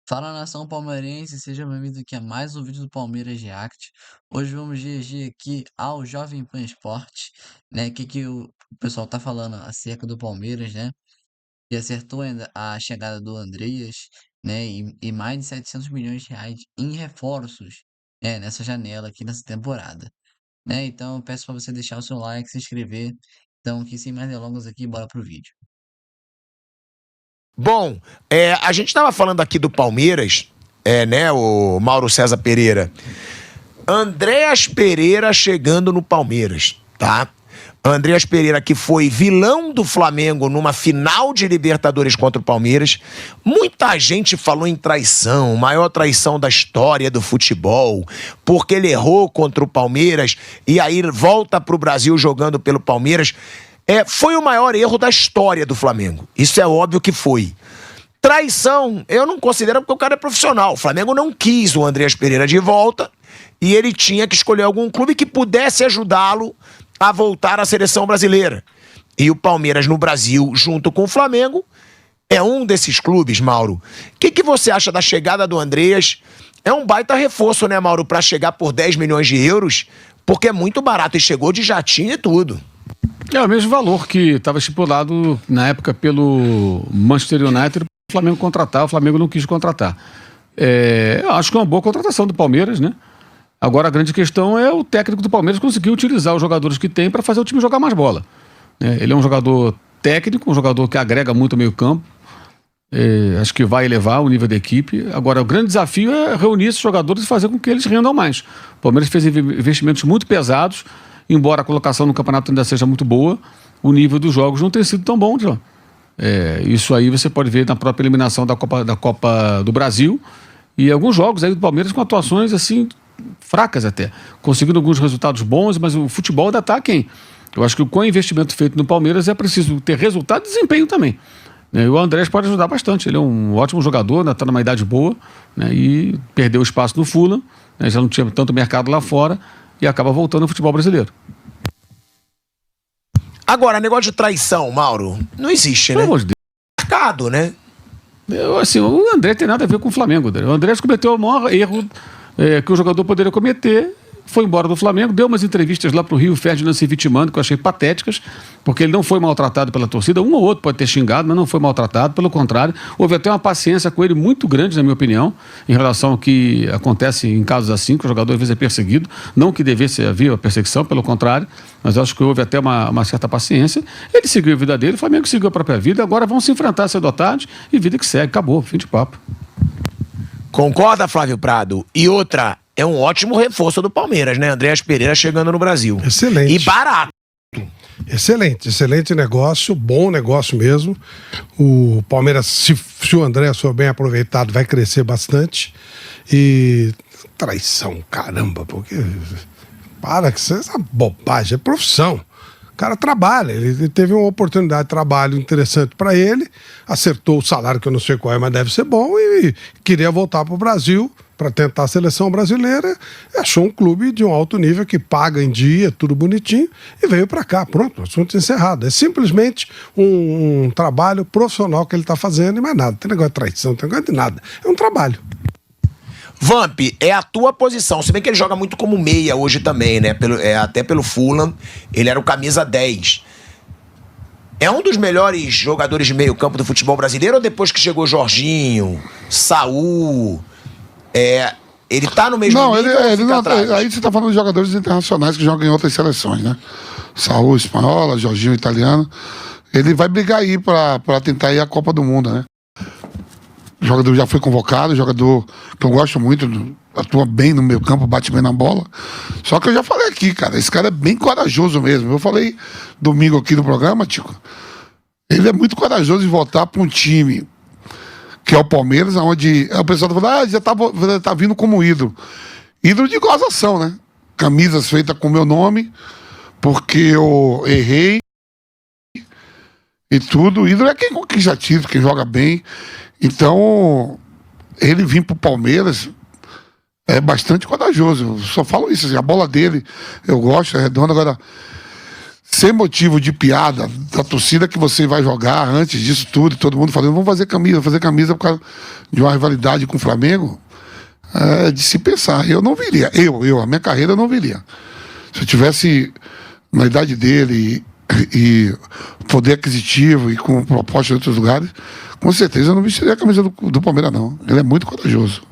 Fala nação palmeirense, seja bem-vindo aqui a mais um vídeo do Palmeiras React. Hoje vamos reagir aqui ao Jovem Pan Esporte, né? Que o pessoal tá falando acerca do Palmeiras, né? Que acertou ainda a chegada do Andreas, né? E mais de 700 milhões de reais em reforços, né? Nessa janela aqui nessa temporada, né? Então eu peço para você deixar o seu like, se inscrever. Então aqui sem mais delongas aqui, bora pro vídeo. Bom, a gente estava falando aqui do Palmeiras, né, o Mauro César Pereira. Andréas Pereira chegando no Palmeiras, tá? Andréas Pereira, que foi vilão do Flamengo numa final de Libertadores contra o Palmeiras. Muita gente falou em traição, maior traição da história do futebol, porque ele errou contra o Palmeiras e aí volta pro Brasil jogando pelo Palmeiras. Foi o maior erro da história do Flamengo. Isso é óbvio que foi. Traição, eu não considero porque o cara é profissional. O Flamengo não quis o Andréas Pereira de volta e ele tinha que escolher algum clube que pudesse ajudá-lo a voltar à seleção brasileira. E o Palmeiras no Brasil, junto com o Flamengo, é um desses clubes, Mauro. O que você acha da chegada do Andréas? É um baita reforço, né, Mauro, para chegar por 10 milhões de euros, porque é muito barato e chegou de jatinho e tudo. É o mesmo valor que estava estipulado na época pelo Manchester United para o Flamengo contratar. O Flamengo não quis contratar. Eu acho que é uma boa contratação do Palmeiras, né? Agora a grande questão é o técnico do Palmeiras conseguir utilizar os jogadores que tem para fazer o time jogar mais bola. Ele é um jogador técnico, um jogador que agrega muito ao meio-campo. Acho que vai elevar o nível da equipe. Agora, o grande desafio é reunir esses jogadores e fazer com que eles rendam mais. O Palmeiras fez investimentos muito pesados. Embora a colocação no campeonato ainda seja muito boa, o nível dos jogos não tem sido tão bom, John. Isso aí você pode ver na própria eliminação da Copa do Brasil e alguns jogos aí do Palmeiras com atuações assim fracas até, conseguindo alguns resultados bons, mas o futebol ainda está aquém. Eu acho que com o investimento feito no Palmeiras é preciso ter resultado e desempenho também. E o Andrés pode ajudar bastante, ele é um ótimo jogador, ainda está numa idade boa, né, e perdeu o espaço no Fulham, né, já não tinha tanto mercado lá fora, e acaba voltando ao futebol brasileiro. Agora, negócio de traição, Mauro, não existe, né? Pelo amor de Deus. Mercado, né? O André tem nada a ver com o Flamengo. O André cometeu o maior erro que o jogador poderia cometer. Foi embora do Flamengo, deu umas entrevistas lá pro Rio Ferdinand se vitimando, que eu achei patéticas, porque ele não foi maltratado pela torcida. Um ou outro pode ter xingado, mas não foi maltratado, pelo contrário. Houve até uma paciência com ele muito grande, na minha opinião, em relação ao que acontece em casos assim, que o jogador às vezes é perseguido. Não que devesse haver a perseguição, pelo contrário, mas eu acho que houve até uma certa paciência. Ele seguiu a vida dele, o Flamengo seguiu a própria vida, agora vão se enfrentar cedo ou tarde e vida que segue, acabou, fim de papo. Concorda, Flávio Prado? E outra, é um ótimo reforço do Palmeiras, né? Andréas Pereira chegando no Brasil. Excelente. E barato. Excelente negócio, bom negócio mesmo. O Palmeiras, se o André for bem aproveitado, vai crescer bastante. E traição, caramba, porque para que isso é essa bobagem, é profissão. O cara trabalha, ele teve uma oportunidade de trabalho interessante para ele, acertou o salário que eu não sei qual é, mas deve ser bom, e queria voltar para o Brasil para tentar a seleção brasileira. Achou um clube de um alto nível que paga em dia, tudo bonitinho, e veio para cá. Pronto, assunto encerrado. É simplesmente um trabalho profissional que ele está fazendo e mais nada. Não tem negócio de traição, não tem negócio de nada. É um trabalho. Vamp, é a tua posição. Se bem que ele joga muito como meia hoje também, né? Até pelo Fulham, ele era o camisa 10. É um dos melhores jogadores de meio campo do futebol brasileiro ou depois que chegou Jorginho, Saul? Ele tá no mesmo nível? Não, ele não. Atrás? Aí você tá falando de jogadores internacionais que jogam em outras seleções, né? Saul, espanhola, Jorginho, italiano. Ele vai brigar aí pra tentar ir à Copa do Mundo, né? O jogador já foi convocado, jogador que eu gosto muito, atua bem no meio campo, bate bem na bola. Só que eu já falei aqui, cara, esse cara é bem corajoso mesmo. Eu falei domingo aqui no programa, Tico. Ele é muito corajoso em voltar para um time que é o Palmeiras, onde o pessoal tá falando, já tá vindo como ídolo. Ídolo de gozação, né? Camisas feitas com o meu nome, porque eu errei e tudo. Ídolo é quem conquista título, quem joga bem. Então, ele vir pro Palmeiras é bastante corajoso. Eu só falo isso, assim, a bola dele eu gosto, é redonda. Agora, sem motivo de piada da torcida que você vai jogar antes disso tudo, e todo mundo falando, vamos fazer camisa por causa de uma rivalidade com o Flamengo, é de se pensar. Eu não viria. A minha carreira eu não viria. Se eu tivesse na idade dele e poder aquisitivo e com proposta de outros lugares, com certeza eu não vestiria a camisa do Palmeiras, não. Ele é muito corajoso.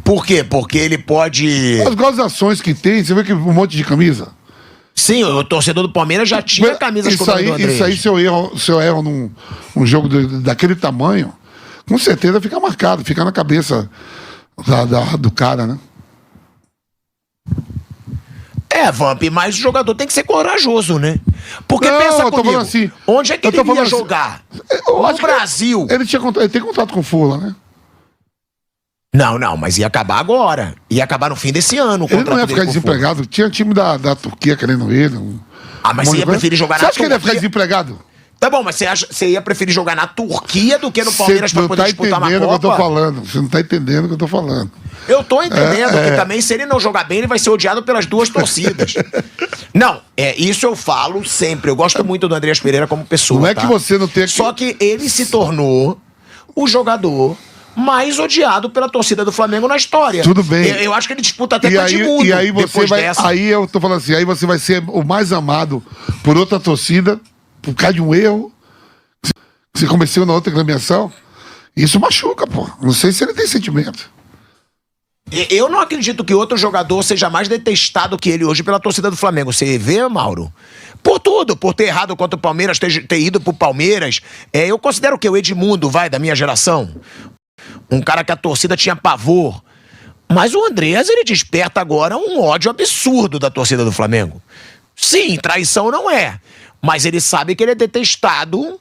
Por quê? Porque ele pode... As gozações que tem, você vê que um monte de camisa. Sim, o torcedor do Palmeiras já tinha camisas com o nome do Andrés. Isso aí, se eu erro num jogo daquele tamanho, com certeza fica marcado, fica na cabeça do cara, né? Vamp, mas o jogador tem que ser corajoso, né? Porque Não, pensa eu tô comigo, falando assim, onde é que eu ele tô ia falando assim, jogar? eu No acho que Brasil. Ele tem contrato com o Fula, né? Não, mas ia acabar agora. Ia acabar no fim desse ano o Ele contrato não ia dele ficar com o Fula. desempregado. Tinha time da Turquia querendo ele. Mas você ia preferir jogar Você na acha que ele ia ficar Turquia? desempregado? Tá bom, mas você ia preferir jogar na Turquia do que no Palmeiras Você pra não poder tá disputar uma entendendo o que eu tô Copa? falando. Você não tá entendendo o que eu tô falando. Eu tô entendendo que também, se ele não jogar bem, ele vai ser odiado pelas duas torcidas. Não, isso eu falo sempre. Eu gosto muito do Andreas Pereira como pessoa. Não é tá? que você não tenha que... Só que ele se tornou o jogador mais odiado pela torcida do Flamengo na história. Tudo bem. Eu acho que ele disputa até E com o aí, Edmundo e aí você depois vai. dessa. Aí eu tô falando assim, aí você vai ser o mais amado por outra torcida, por causa de um erro que você cometeu na outra agremiação. Isso machuca, pô. Não sei se ele tem sentimento. Eu não acredito que outro jogador seja mais detestado que ele hoje pela torcida do Flamengo. Você vê, Mauro? Por tudo, por ter errado contra o Palmeiras, ter ido pro Palmeiras. Eu considero que o Edmundo, da minha geração, um cara que a torcida tinha pavor. Mas o Andreas, ele desperta agora um ódio absurdo da torcida do Flamengo. Sim, traição não é. Mas ele sabe que ele é detestado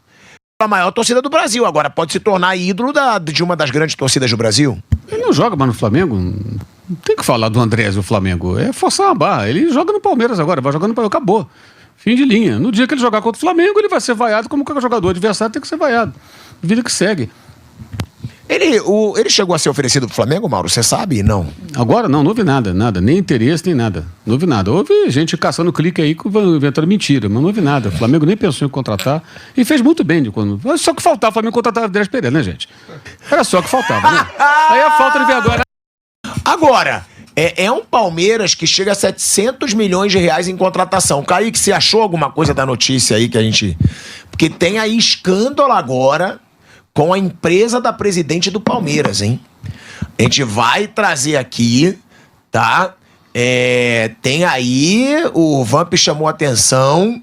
pela maior torcida do Brasil. Agora, pode se tornar ídolo de uma das grandes torcidas do Brasil. Ele não joga mais no Flamengo. Não tem que falar do Andrés e o Flamengo. É forçar uma barra. Ele joga no Palmeiras agora, vai jogando no Palmeiras. Acabou. Fim de linha. No dia que ele jogar contra o Flamengo, ele vai ser vaiado como qualquer jogador. O adversário tem que ser vaiado. Vida que segue. Ele chegou a ser oferecido pro Flamengo, Mauro? Você sabe? Não. Agora não houve nada. Nem interesse, nem nada. Não houve nada. Houve gente caçando clique aí, inventando mentira, mas não houve nada. O Flamengo nem pensou em contratar e fez muito bem. Só que faltava o Flamengo contratar o Andrés Pereira, né, gente? Era só que faltava, né? Aí a falta de vergonha. Agora, é um Palmeiras que chega a 700 milhões de reais em contratação. Kaique, você achou alguma coisa da notícia aí que a gente... Porque tem aí escândalo agora com a empresa da presidente do Palmeiras, hein? A gente vai trazer aqui, tá? Tem aí, o Vamp chamou a atenção,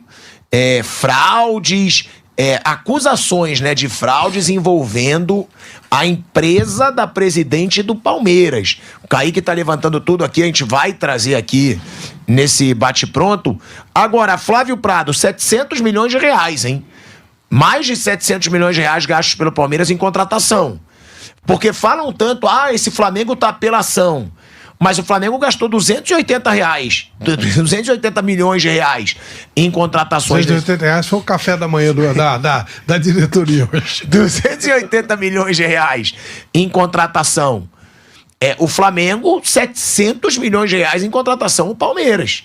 fraudes, acusações, né, de fraudes envolvendo a empresa da presidente do Palmeiras. O Kaique tá levantando tudo aqui, a gente vai trazer aqui nesse bate-pronto. Agora, Flávio Prado, 700 milhões de reais, hein? Mais de 700 milhões de reais gastos pelo Palmeiras em contratação. Porque falam tanto, esse Flamengo tá apelação. Mas o Flamengo gastou 280 milhões de reais em contratações. 280 reais foi o café da manhã da diretoria hoje. 280 milhões de reais em contratação. O Flamengo, 700 milhões de reais em contratação, o Palmeiras.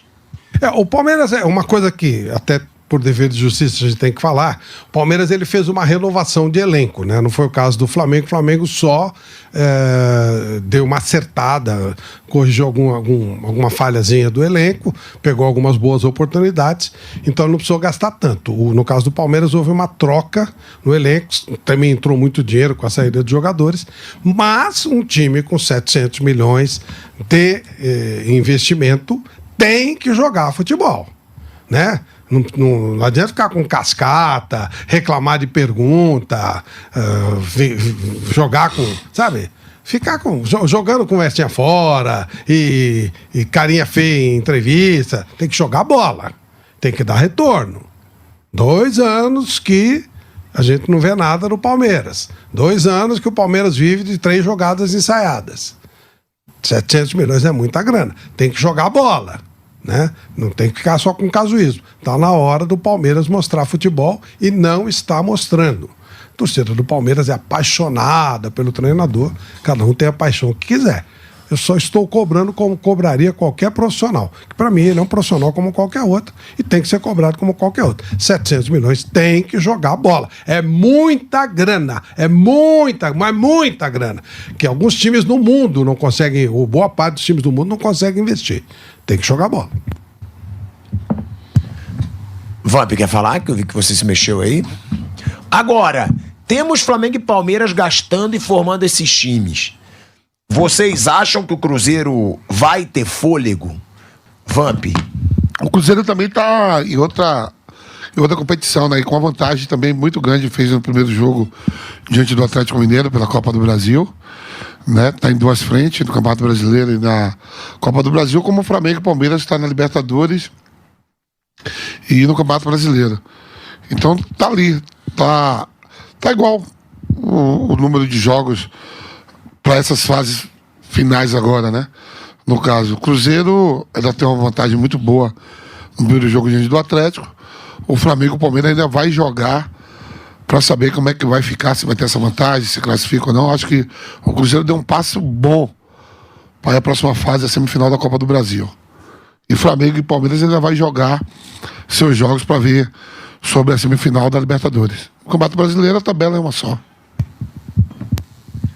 O Palmeiras é uma coisa que até por dever de justiça a gente tem que falar. O Palmeiras ele fez uma renovação de elenco, né? Não foi o caso do Flamengo. O Flamengo só deu uma acertada, corrigiu alguma falhazinha do elenco, pegou algumas boas oportunidades, então não precisou gastar tanto. No caso do Palmeiras houve uma troca no elenco, também entrou muito dinheiro com a saída de jogadores, mas um time com 700 milhões de investimento tem que jogar futebol, né? Não adianta ficar com cascata, reclamar de pergunta, jogar com, sabe? Ficar jogando conversinha fora e carinha feia em entrevista. Tem que jogar bola, tem que dar retorno. 2 anos que a gente não vê nada no Palmeiras. 2 anos que o Palmeiras vive de 3 jogadas ensaiadas. 700 milhões é muita grana. Tem que jogar bola. Né? Não tem que ficar só com casuísmo. Está na hora do Palmeiras mostrar futebol e não está mostrando. A torcida do Palmeiras é apaixonada pelo treinador, cada um tem a paixão que quiser. Eu só estou cobrando como cobraria qualquer profissional. Que para mim ele é um profissional como qualquer outro e tem que ser cobrado como qualquer outro. 700 milhões tem que jogar bola. É muita grana. É muita, mas muita grana. Que alguns times no mundo não conseguem, ou boa parte dos times do mundo não conseguem investir. Tem que jogar bola. Vamp, quer falar? Que eu vi que você se mexeu aí. Agora, temos Flamengo e Palmeiras gastando e formando esses times. Vocês acham que o Cruzeiro vai ter fôlego? Vamp. O Cruzeiro também está em outra competição, né? E com uma vantagem também muito grande, fez no primeiro jogo diante do Atlético Mineiro pela Copa do Brasil. Né? Tá em duas frentes, no Campeonato Brasileiro e na Copa do Brasil, como o Flamengo e o Palmeiras está na Libertadores e no Campeonato Brasileiro. Então tá ali, tá igual o número de jogos para essas fases finais agora, né? No caso, o Cruzeiro ainda tem uma vantagem muito boa no primeiro jogo diante do Atlético. O Flamengo e o Palmeiras ainda vai jogar para saber como é que vai ficar, se vai ter essa vantagem, se classifica ou não. Acho que o Cruzeiro deu um passo bom para ir à próxima fase, a semifinal da Copa do Brasil. E Flamengo e Palmeiras ainda vai jogar seus jogos para ver sobre a semifinal da Libertadores. O Campeonato Brasileiro, a tabela é uma só.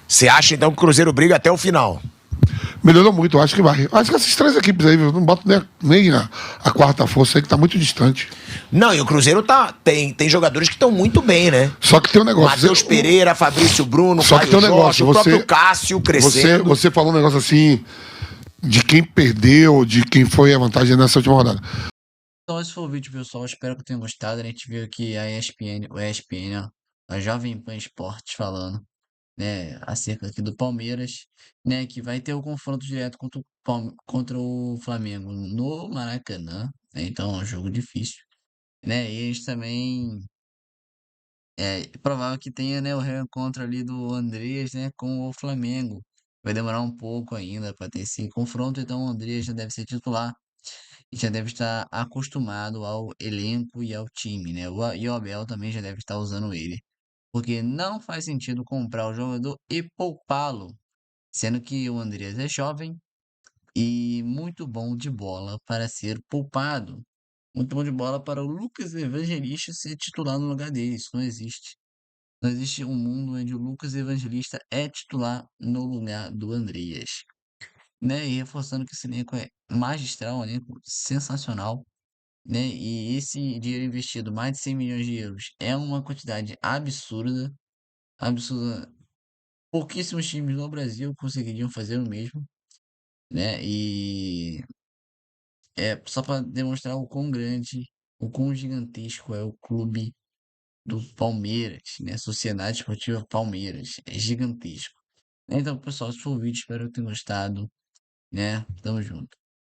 Você acha então que o Cruzeiro briga até o final? Melhorou muito, eu acho que vai. Acho que essas três equipes aí, eu não boto nem a quarta força aí, que tá muito distante. Não, e o Cruzeiro tem jogadores que estão muito bem, né? Só que tem um negócio. Matheus Pereira, Fabrício Bruno, Só que tem um negócio, o próprio Cássio crescendo. Você falou um negócio assim, de quem perdeu, de quem foi a vantagem nessa última rodada. Então esse foi o vídeo, pessoal. Espero que tenham gostado. A gente viu aqui a ESPN, ó, a Jovem Pan Esportes falando, né, acerca aqui do Palmeiras, né, que vai ter o confronto direto contra o Flamengo no Maracanã, né, então é um jogo difícil, né, e eles também é provável que tenha, né, o reencontro ali do Andreas, né, com o Flamengo. Vai demorar um pouco ainda para ter esse confronto, então o Andreas já deve ser titular e já deve estar acostumado ao elenco e ao time, né? E o Abel também já deve estar usando ele. Porque não faz sentido comprar o jogador e poupá-lo, sendo que o Andreas é jovem e muito bom de bola para ser poupado. Muito bom de bola para o Lucas Evangelista ser titular no lugar dele. Isso não existe. Não existe um mundo onde o Lucas Evangelista é titular no lugar do Andreas. Né? E reforçando que esse elenco é magistral, um elenco sensacional, né? E esse dinheiro investido, mais de 100 milhões de euros, é uma quantidade absurda, absurda. Pouquíssimos times no Brasil conseguiriam fazer o mesmo, né? E é só para demonstrar o quão grande, o quão gigantesco é o clube do Palmeiras, né? Sociedade Esportiva Palmeiras, é gigantesco. Então, pessoal, esse foi o vídeo, espero que tenham gostado, né? Tamo junto.